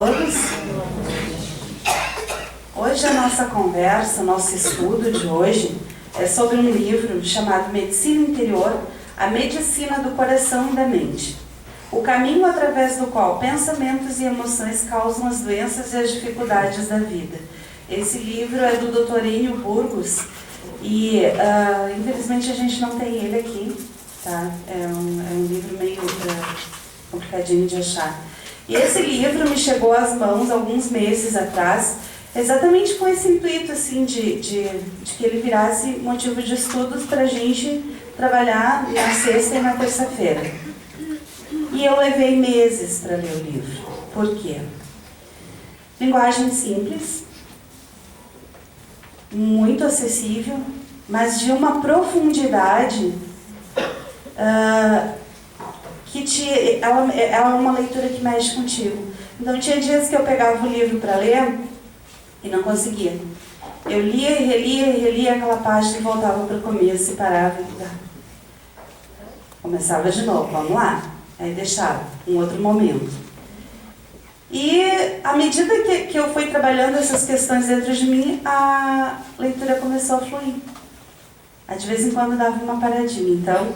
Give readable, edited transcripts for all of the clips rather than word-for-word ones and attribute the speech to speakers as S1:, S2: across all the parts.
S1: Todos. Hoje a nossa conversa, nosso estudo de hoje é sobre um livro chamado Medicina Interior, a Medicina do Coração e da Mente. O caminho através do qual pensamentos e emoções causam as doenças e as dificuldades da vida. Esse livro é do Dr. Enio Burgos e infelizmente a gente não tem ele aqui, tá? É um livro meio complicadinho de achar. E esse livro me chegou às mãos alguns meses atrás, exatamente com esse intuito assim, de que ele virasse motivo de estudos para a gente trabalhar na sexta e na terça-feira. E eu levei meses para ler o livro. Por quê? Linguagem simples, muito acessível, mas de uma profundidade ela é uma leitura que mexe contigo. Então tinha dias que eu pegava o livro para ler e não conseguia. Eu lia e relia aquela página e voltava para o começo e parava e começava de novo, vamos lá. Aí deixava, um outro momento. E à medida que eu fui trabalhando essas questões dentro de mim, a leitura começou a fluir. Aí de vez em quando dava uma paradinha. Então,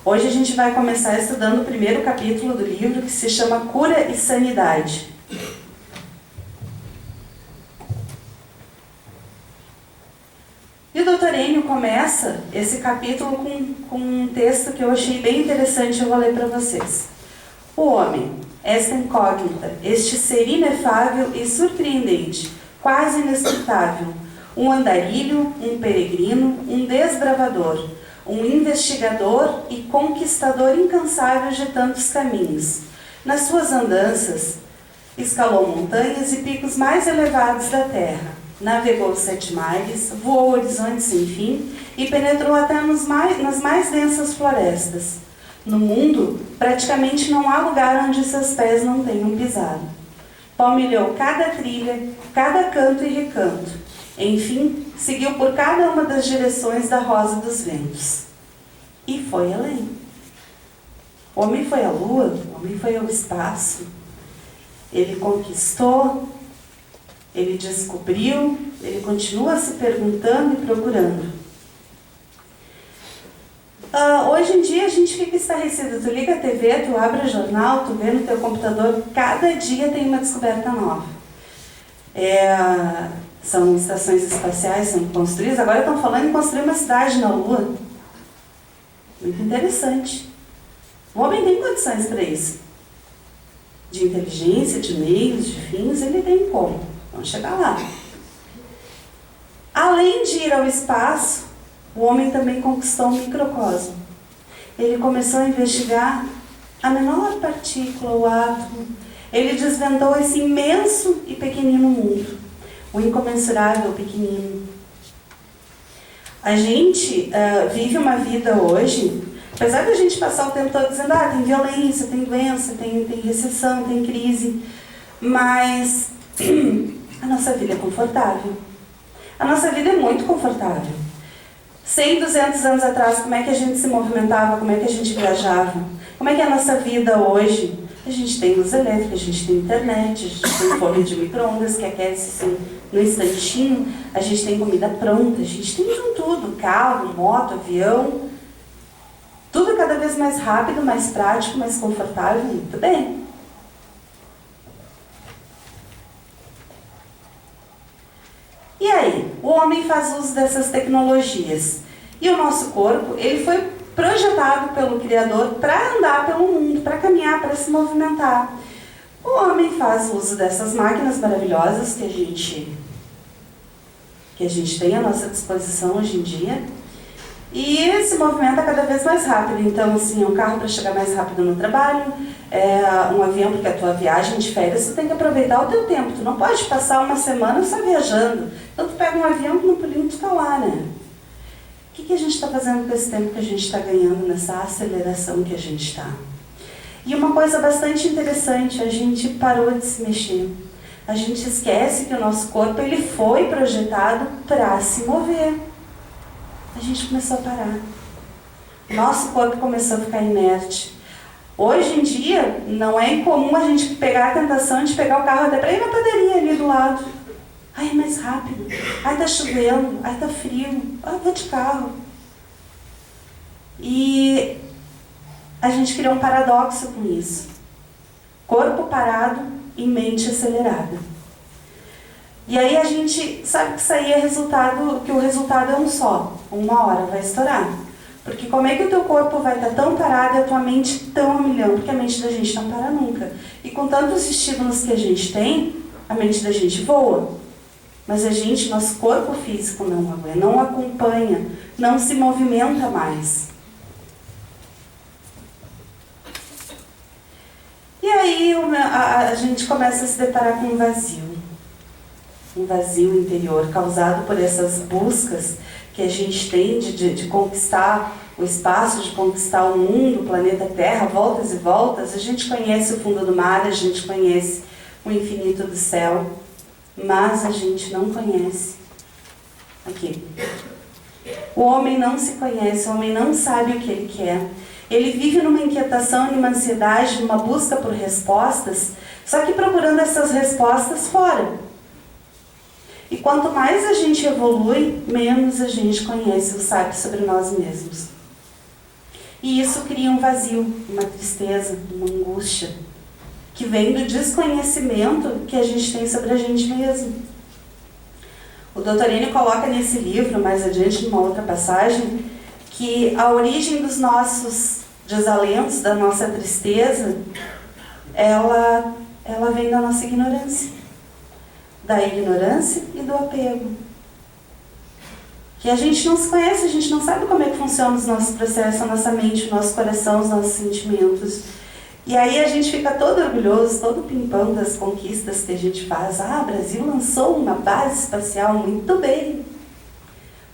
S1: hoje a gente vai começar estudando o primeiro capítulo do livro, que se chama Cura e Sanidade. E o Dr. Enio começa esse capítulo com um texto que eu achei bem interessante, eu vou ler para vocês. O homem, esta incógnita, este ser inefável e surpreendente, quase inescrutável, um andarilho, um peregrino, um desbravador, um investigador e conquistador incansável de tantos caminhos. Nas suas andanças, escalou montanhas e picos mais elevados da terra, navegou 7 mares, voou horizontes sem fim e penetrou até nas mais densas florestas. No mundo, praticamente não há lugar onde seus pés não tenham pisado. Palmilhou cada trilha, cada canto e recanto. Enfim, seguiu por cada uma das direções da rosa dos ventos. E foi além. O homem foi à lua, o homem foi ao espaço. Ele conquistou, ele descobriu, ele continua se perguntando e procurando. Hoje em dia a gente fica estarrecido. Tu liga a TV, tu abre o jornal, tu vê no teu computador, cada dia tem uma descoberta nova. São estações espaciais sendo construídas, agora estão falando em construir uma cidade na Lua. Muito interessante. O homem tem condições para isso. De inteligência, de meios, de fins, ele tem como. Vamos chegar lá. Além de ir ao espaço, o homem também conquistou um microcosmo. Ele começou a investigar a menor partícula, o átomo. Ele desvendou esse imenso e pequenino mundo. O incomensurável pequenino. A gente vive uma vida hoje, apesar de a gente passar o tempo todo dizendo, tem violência, tem doença, tem recessão, tem crise, mas a nossa vida é confortável. A nossa vida é muito confortável. 100, 200 anos atrás, como é que a gente se movimentava, como é que a gente viajava? Como é que é a nossa vida hoje? A gente tem luz elétrica, a gente tem internet, a gente tem forno de micro-ondas que aquece assim, no instantinho, a gente tem comida pronta, a gente tem de tudo, carro, moto, avião, tudo cada vez mais rápido, mais prático, mais confortável, muito bem. E aí, o homem faz uso dessas tecnologias. E o nosso corpo, ele foi projetado pelo Criador para andar pelo mundo, para caminhar, para se movimentar. O homem faz uso dessas máquinas maravilhosas que a gente tem à nossa disposição hoje em dia e se movimenta cada vez mais rápido. Então, assim, um carro para chegar mais rápido no trabalho, um avião porque a tua viagem de férias, tu tem que aproveitar o teu tempo. Tu não pode passar uma semana só viajando. Então, tu pega um avião que no pulinho tu tá lá, né? O que a gente está fazendo com esse tempo que a gente está ganhando nessa aceleração que a gente está? E uma coisa bastante interessante, a gente parou de se mexer. A gente esquece que o nosso corpo ele foi projetado para se mover. A gente começou a parar. Nosso corpo começou a ficar inerte. Hoje em dia, não é incomum a gente pegar a tentação de pegar o carro até para ir na padaria ali do lado. Ai, é mais rápido. Ai, tá chovendo. Ai, tá frio. Ai, vou de carro. E a gente criou um paradoxo com isso. Corpo parado e mente acelerada. E aí a gente sabe que isso aí é resultado, que o resultado é um só. Uma hora vai estourar. Porque como é que o teu corpo vai estar tão parado e a tua mente tão a milhão? Porque a mente da gente não para nunca. E com tantos estímulos que a gente tem, a mente da gente voa. Mas a gente, nosso corpo físico não aguenta, não acompanha, não se movimenta mais. E aí a gente começa a se deparar com um vazio. Um vazio interior causado por essas buscas que a gente tem de conquistar o espaço, de conquistar o mundo, o planeta Terra, voltas e voltas. A gente conhece o fundo do mar, a gente conhece o infinito do céu, mas a gente não conhece aqui. O homem não se conhece, o homem não sabe o que ele quer. Ele vive numa inquietação, numa ansiedade, numa busca por respostas, só que procurando essas respostas fora. E quanto mais a gente evolui, menos a gente conhece ou sabe sobre nós mesmos. E isso cria um vazio, uma tristeza, uma angústia, que vem do desconhecimento que a gente tem sobre a gente mesmo. O Dr. Enio coloca nesse livro, mais adiante, numa outra passagem, que a origem dos nossos desalentos, da nossa tristeza, ela vem da nossa ignorância. Da ignorância e do apego. Que a gente não se conhece, a gente não sabe como é que funciona os nossos processos, a nossa mente, o nosso coração, os nossos sentimentos. E aí a gente fica todo orgulhoso, todo pimpão das conquistas que a gente faz. Ah, o Brasil lançou uma base espacial, muito bem.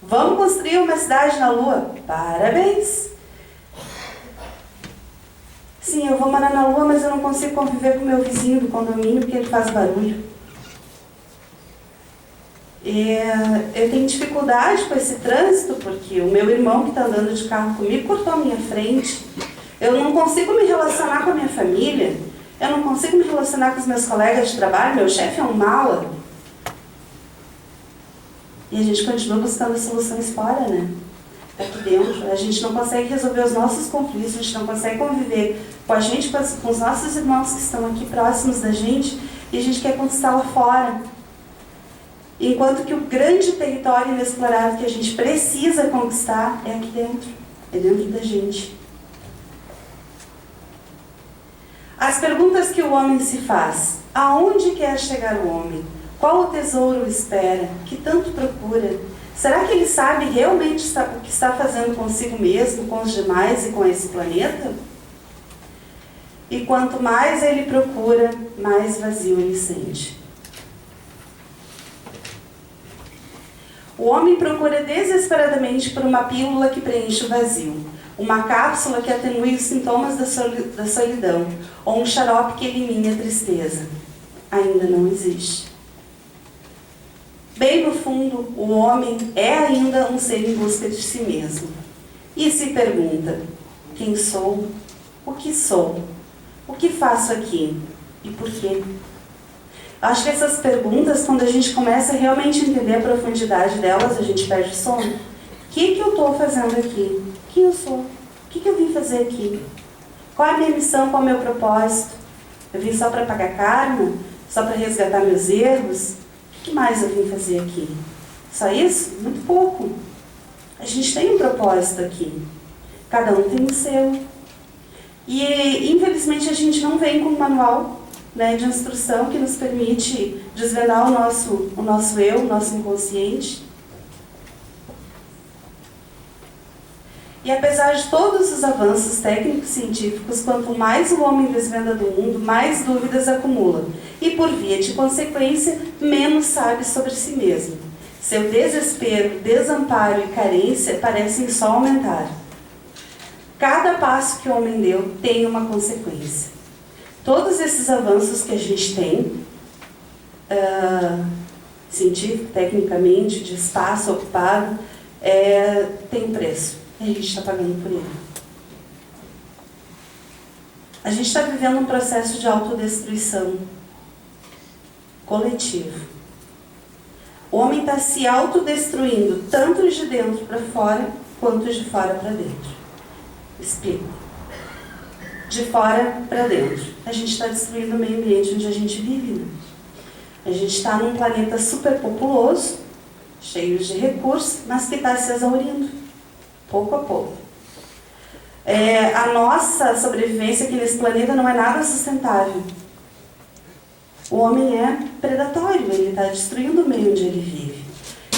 S1: Vamos construir uma cidade na Lua? Parabéns! Sim, eu vou morar na Lua, mas eu não consigo conviver com o meu vizinho do condomínio porque ele faz barulho. Eu tenho dificuldade com esse trânsito porque o meu irmão que está andando de carro comigo cortou a minha frente. Eu não consigo me relacionar com a minha família, eu não consigo me relacionar com os meus colegas de trabalho, meu chefe é um mala. E a gente continua buscando soluções fora, né? Aqui dentro. A gente não consegue resolver os nossos conflitos, a gente não consegue conviver com a gente, com os nossos irmãos que estão aqui próximos da gente, e a gente quer conquistar lá fora. Enquanto que o grande território inexplorado que a gente precisa conquistar é aqui dentro, é dentro da gente. As perguntas que o homem se faz: aonde quer chegar o homem? Qual o tesouro o espera? Que tanto procura? Será que ele sabe realmente o que está fazendo consigo mesmo, com os demais e com esse planeta? E quanto mais ele procura, mais vazio ele sente. O homem procura desesperadamente por uma pílula que preenche o vazio, uma cápsula que atenue os sintomas da solidão, ou um xarope que elimine a tristeza. Ainda não existe. Bem no fundo, o homem é ainda um ser em busca de si mesmo. E se pergunta: quem sou? O que sou? O que faço aqui? E por quê? Acho que essas perguntas, quando a gente começa a realmente entender a profundidade delas, a gente perde o sono. O que eu estou fazendo aqui? Quem eu sou? O que eu vim fazer aqui? Qual é a minha missão? Qual é o meu propósito? Eu vim só para pagar karma? Só para resgatar meus erros? O que mais eu vim fazer aqui? Só isso? Muito pouco. A gente tem um propósito aqui. Cada um tem o seu. E, infelizmente, a gente não vem com um manual, né, de instrução que nos permite desvendar o nosso eu, o nosso inconsciente. E apesar de todos os avanços técnicos científicos, quanto mais o homem desvenda do mundo, mais dúvidas acumula. E por via de consequência, menos sabe sobre si mesmo. Seu desespero, desamparo e carência parecem só aumentar. Cada passo que o homem deu tem uma consequência. Todos esses avanços que a gente tem, científico, tecnicamente, de espaço ocupado, tem um preço. E a gente está pagando por ele. A gente está vivendo um processo de autodestruição coletivo. O homem está se autodestruindo, tanto de dentro para fora, quanto de fora para dentro. Explico. De fora para dentro. A gente está destruindo o meio ambiente onde a gente vive, né? A gente está num planeta superpopuloso, cheio de recursos, mas que está se exaurindo, pouco a pouco. A nossa sobrevivência aqui nesse planeta não é nada sustentável. O homem é predatório, ele está destruindo o meio onde ele vive.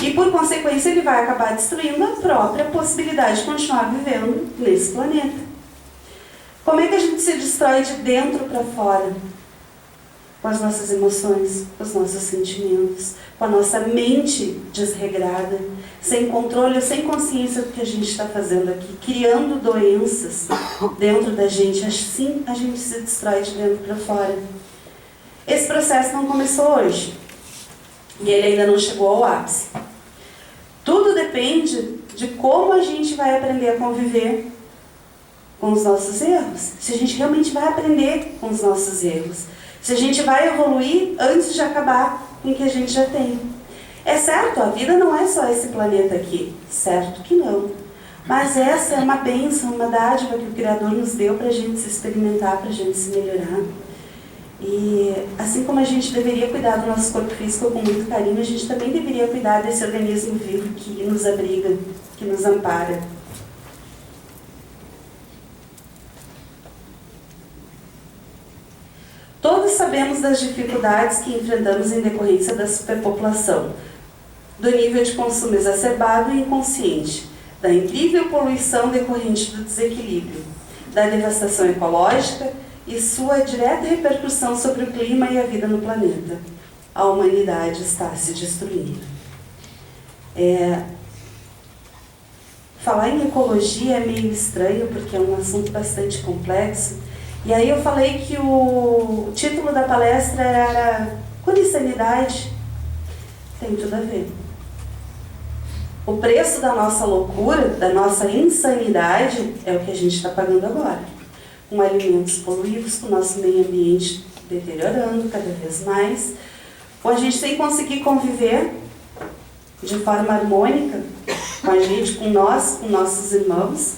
S1: E, por consequência, ele vai acabar destruindo a própria possibilidade de continuar vivendo nesse planeta. Como é que a gente se destrói de dentro para fora? Com as nossas emoções, com os nossos sentimentos, com a nossa mente desregrada, sem controle, sem consciência do que a gente está fazendo aqui, criando doenças dentro da gente. Assim a gente se destrói de dentro para fora. Esse processo não começou hoje. E ele ainda não chegou ao ápice. Tudo depende de como a gente vai aprender a conviver com os nossos erros. Se a gente realmente vai aprender com os nossos erros. Se a gente vai evoluir antes de acabar com o que a gente já tem. É certo, a vida não é só esse planeta aqui. Certo que não. Mas essa é uma bênção, uma dádiva que o Criador nos deu para a gente se experimentar, para a gente se melhorar. E assim como a gente deveria cuidar do nosso corpo físico com muito carinho, a gente também deveria cuidar desse organismo vivo que nos abriga, que nos ampara. Todos sabemos das dificuldades que enfrentamos em decorrência da superpopulação, do nível de consumo exacerbado e inconsciente, da incrível poluição decorrente do desequilíbrio, da devastação ecológica e sua direta repercussão sobre o clima e a vida no planeta. A humanidade está se destruindo. Falar em ecologia é meio estranho, porque é um assunto bastante complexo. E aí eu falei que o título da palestra era Cura e Sanidade. Tem tudo a ver. O preço da nossa loucura, da nossa insanidade, é o que a gente está pagando agora. Com alimentos poluídos, com o nosso meio ambiente deteriorando cada vez mais. Ou a gente sem conseguir conviver de forma harmônica com a gente, com nós, com nossos irmãos.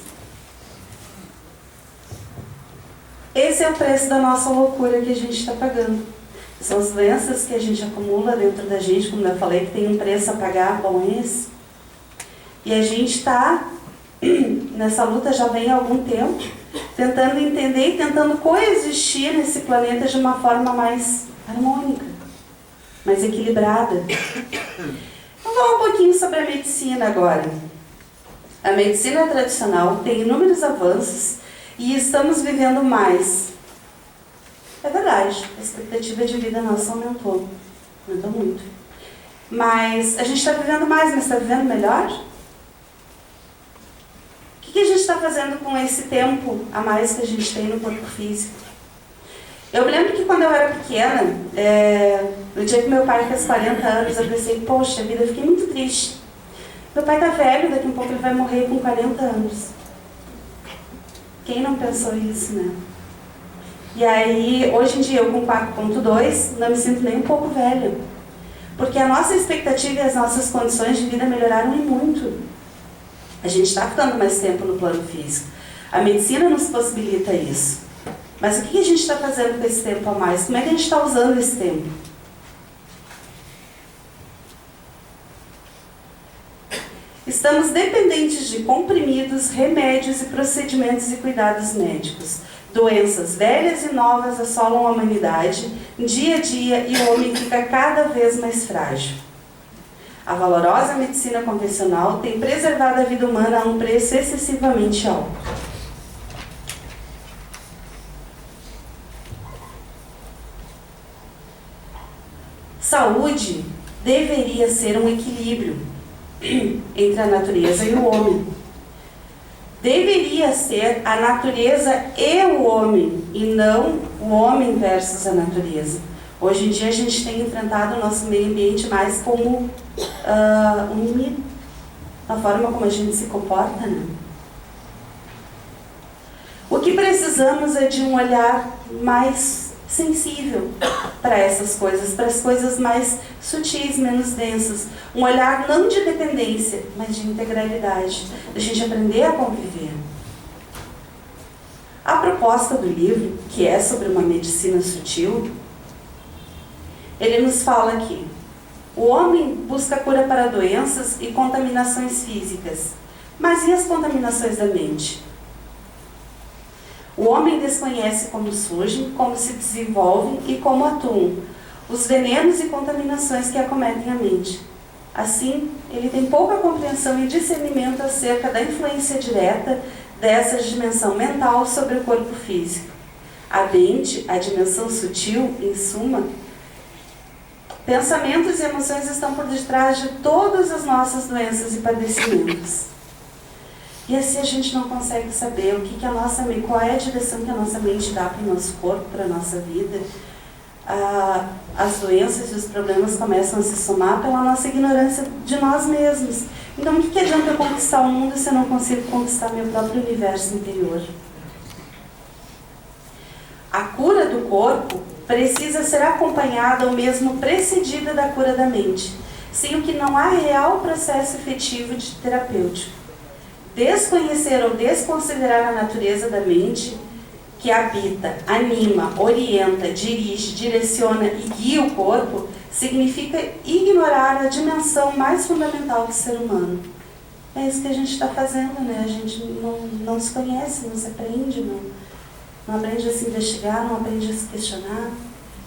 S1: Esse é o preço da nossa loucura que a gente está pagando. São as doenças que a gente acumula dentro da gente, como eu falei, que tem um preço a pagar, bom, esse. E a gente está nessa luta já vem há algum tempo, tentando entender e tentando coexistir nesse planeta de uma forma mais harmônica, mais equilibrada. Vamos falar um pouquinho sobre a medicina agora. A medicina tradicional tem inúmeros avanços e estamos vivendo mais. É verdade, a expectativa de vida nossa aumentou muito. Mas a gente está vivendo mais, mas está vivendo melhor? O que a gente está fazendo com esse tempo a mais que a gente tem no corpo físico? Eu me lembro que quando eu era pequena, no dia que meu pai fez 40 anos, eu pensei, poxa vida, eu fiquei muito triste. Meu pai está velho, daqui a um pouco ele vai morrer com 40 anos. Quem não pensou isso, né? E aí, hoje em dia, eu com 4.2, não me sinto nem um pouco velha. Porque a nossa expectativa e as nossas condições de vida melhoraram muito. A gente está ficando mais tempo no plano físico. A medicina nos possibilita isso. Mas o que a gente está fazendo com esse tempo a mais? Como é que a gente está usando esse tempo? Estamos dependentes de comprimidos, remédios e procedimentos e cuidados médicos. Doenças velhas e novas assolam a humanidade dia a dia e o homem fica cada vez mais frágil. A valorosa medicina convencional tem preservado a vida humana a um preço excessivamente alto. Saúde deveria ser um equilíbrio entre a natureza e o homem. Deveria ser a natureza e o homem, e não o homem versus a natureza. Hoje em dia a gente tem enfrentado o nosso meio ambiente mais como um inimigo, a forma como a gente se comporta, né? O que precisamos é de um olhar mais sensível para essas coisas, para as coisas mais sutis, menos densas. Um olhar não de dependência, mas de integralidade, da gente aprender a conviver. A proposta do livro, que é sobre uma medicina sutil, ele nos fala que o homem busca cura para doenças e contaminações físicas, mas e as contaminações da mente? O homem desconhece como surgem, como se desenvolvem e como atuam, os venenos e contaminações que acometem a mente. Assim, ele tem pouca compreensão e discernimento acerca da influência direta dessa dimensão mental sobre o corpo físico. A mente, a dimensão sutil, em suma, pensamentos e emoções estão por detrás de todas as nossas doenças e padecimentos. E assim a gente não consegue saber o que a nossa mente, qual é a direção que a nossa mente dá para o nosso corpo, para a nossa vida. As doenças e os problemas começam a se somar pela nossa ignorância de nós mesmos. Então, o que adianta eu conquistar o mundo se eu não consigo conquistar meu próprio universo interior? A cura do corpo precisa ser acompanhada ou mesmo precedida da cura da mente, sem o que não há real processo efetivo de terapêutico. Desconhecer ou desconsiderar a natureza da mente, que habita, anima, orienta, dirige, direciona e guia o corpo, significa ignorar a dimensão mais fundamental do ser humano. É isso que a gente está fazendo, né? A gente não se conhece, não se aprende, não aprende a se investigar, não aprende a se questionar.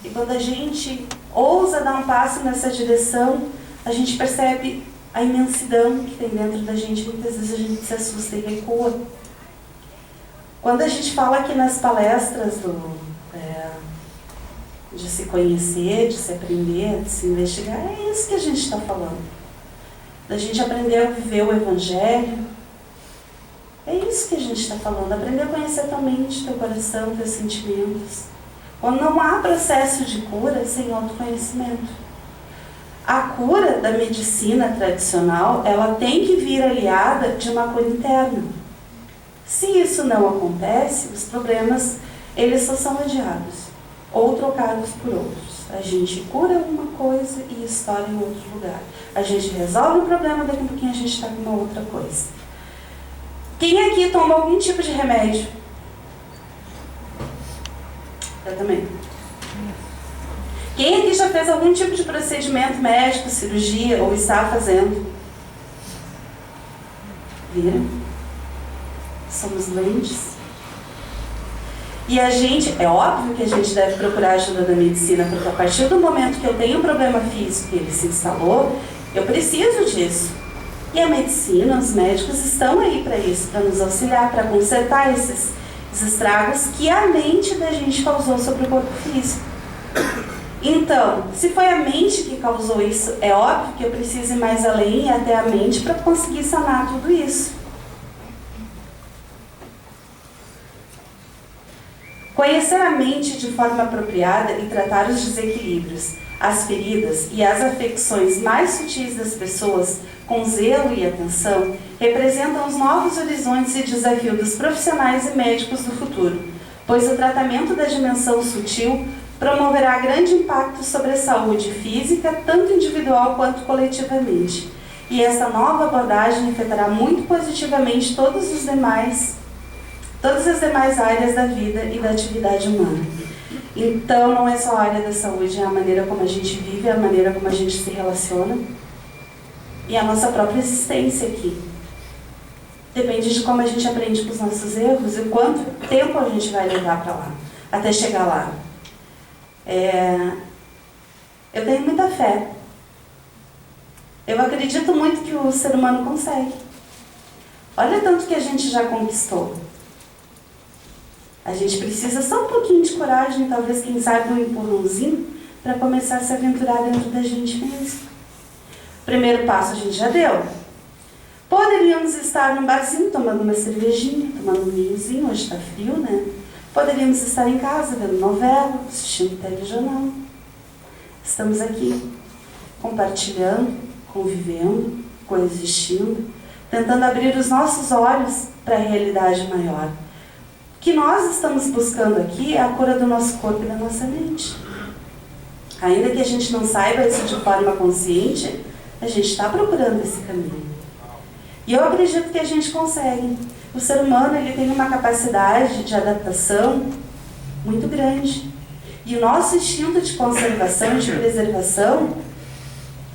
S1: E quando a gente ousa dar um passo nessa direção, a gente percebe a imensidão que tem dentro da gente. Muitas vezes a gente se assusta e recua. Quando a gente fala aqui nas palestras de se conhecer, de se aprender, de se investigar, é isso que a gente está falando. Da gente aprender a viver o Evangelho. É isso que a gente está falando. Aprender a conhecer tua mente, teu coração, teus sentimentos. Quando não há processo de cura sem autoconhecimento. A cura da medicina tradicional, ela tem que vir aliada de uma cura interna. Se isso não acontece, os problemas, eles só são adiados ou trocados por outros. A gente cura uma coisa e estoura em outro lugar. A gente resolve o problema, daqui a pouquinho a gente está com uma outra coisa. Quem aqui toma algum tipo de remédio? Eu também. Quem aqui já fez algum tipo de procedimento médico, cirurgia, ou está fazendo? Viram? Somos doentes. E a gente, é óbvio que a gente deve procurar a ajuda da medicina, porque a partir do momento que eu tenho um problema físico e ele se instalou, eu preciso disso. E a medicina, os médicos estão aí para isso, para nos auxiliar, para consertar esses estragos que a mente da gente causou sobre o corpo físico. Então, se foi a mente que causou isso, é óbvio que eu preciso ir mais além e até a mente para conseguir sanar tudo isso. Conhecer a mente de forma apropriada e tratar os desequilíbrios, as feridas e as afecções mais sutis das pessoas com zelo e atenção representam os novos horizontes e desafios dos profissionais e médicos do futuro, pois o tratamento da dimensão sutil promoverá grande impacto sobre a saúde física, tanto individual quanto coletivamente. E essa nova abordagem afetará muito positivamente todas as demais áreas da vida e da atividade humana. Então, não é só a área da saúde, é a maneira como a gente vive, é a maneira como a gente se relaciona e a nossa própria existência aqui. Depende de como a gente aprende com os nossos erros e o quanto tempo a gente vai levar para lá, até chegar lá. Eu tenho muita fé. Eu acredito muito que o ser humano consegue. Olha tanto que a gente já conquistou. A gente precisa só um pouquinho de coragem, talvez, quem sabe, um empurrãozinho, para começar a se aventurar dentro da gente mesmo. Primeiro passo a gente já deu. Poderíamos estar num barzinho tomando uma cervejinha, tomando um vinhozinho, hoje está frio, né? Poderíamos estar em casa vendo novela, assistindo telejornal. Estamos aqui, compartilhando, convivendo, coexistindo, tentando abrir os nossos olhos para a realidade maior. que nós estamos buscando aqui é a cura do nosso corpo e da nossa mente. Ainda que a gente não saiba isso de forma consciente, a gente está procurando esse caminho. E eu acredito que a gente consegue. O ser humano, ele tem uma capacidade de adaptação muito grande. E o nosso instinto de conservação e de preservação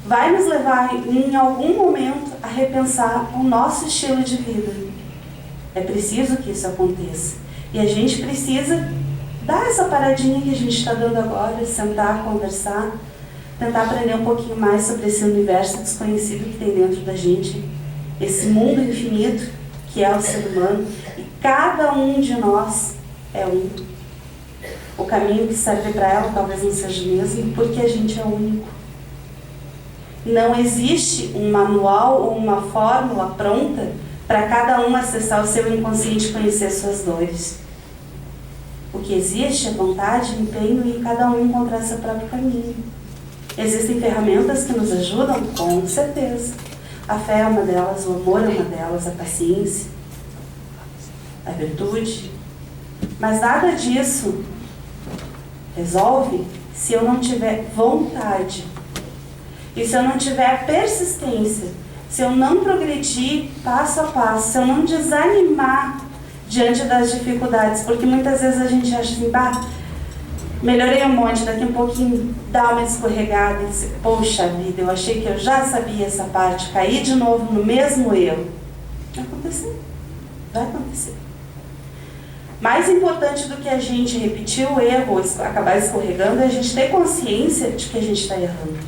S1: vai nos levar em algum momento a repensar o nosso estilo de vida. É preciso que isso aconteça. E a gente precisa dar essa paradinha que a gente está dando agora, sentar, conversar, tentar aprender um pouquinho mais sobre esse universo desconhecido que tem dentro da gente, esse mundo infinito que é o ser humano, e cada um de nós é um. O caminho que serve para ela talvez não seja o mesmo, porque a gente é único. Não existe um manual ou uma fórmula pronta para cada um acessar o seu inconsciente e conhecer suas dores. O que existe é vontade, empenho e cada um encontrar seu próprio caminho. Existem ferramentas que nos ajudam? Com certeza. A fé é uma delas, o amor é uma delas, a paciência, a virtude. Mas nada disso resolve se eu não tiver vontade. E se eu não tiver persistência, se eu não progredir passo a passo, se eu não desanimar diante das dificuldades, porque muitas vezes a gente acha assim, melhorei um monte, daqui um pouquinho dá uma escorregada e diz, poxa vida, eu achei que eu já sabia essa parte, caí de novo no mesmo erro. Vai acontecer, vai acontecer. Mais importante do que a gente repetir o erro ou acabar escorregando é a gente ter consciência de que a gente está errando.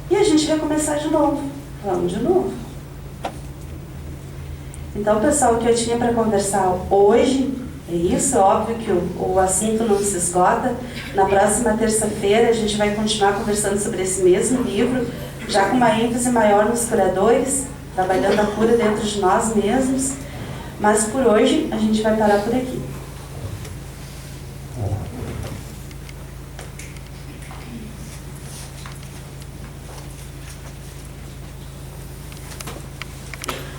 S1: E a gente vai começar de novo. Vamos de novo. Então, pessoal, o que eu tinha para conversar hoje é isso. É óbvio que o assunto não se esgota. Na próxima terça-feira a gente vai continuar conversando sobre esse mesmo livro, já com uma ênfase maior nos curadores, trabalhando a cura dentro de nós mesmos. Mas por hoje a gente vai parar por aqui.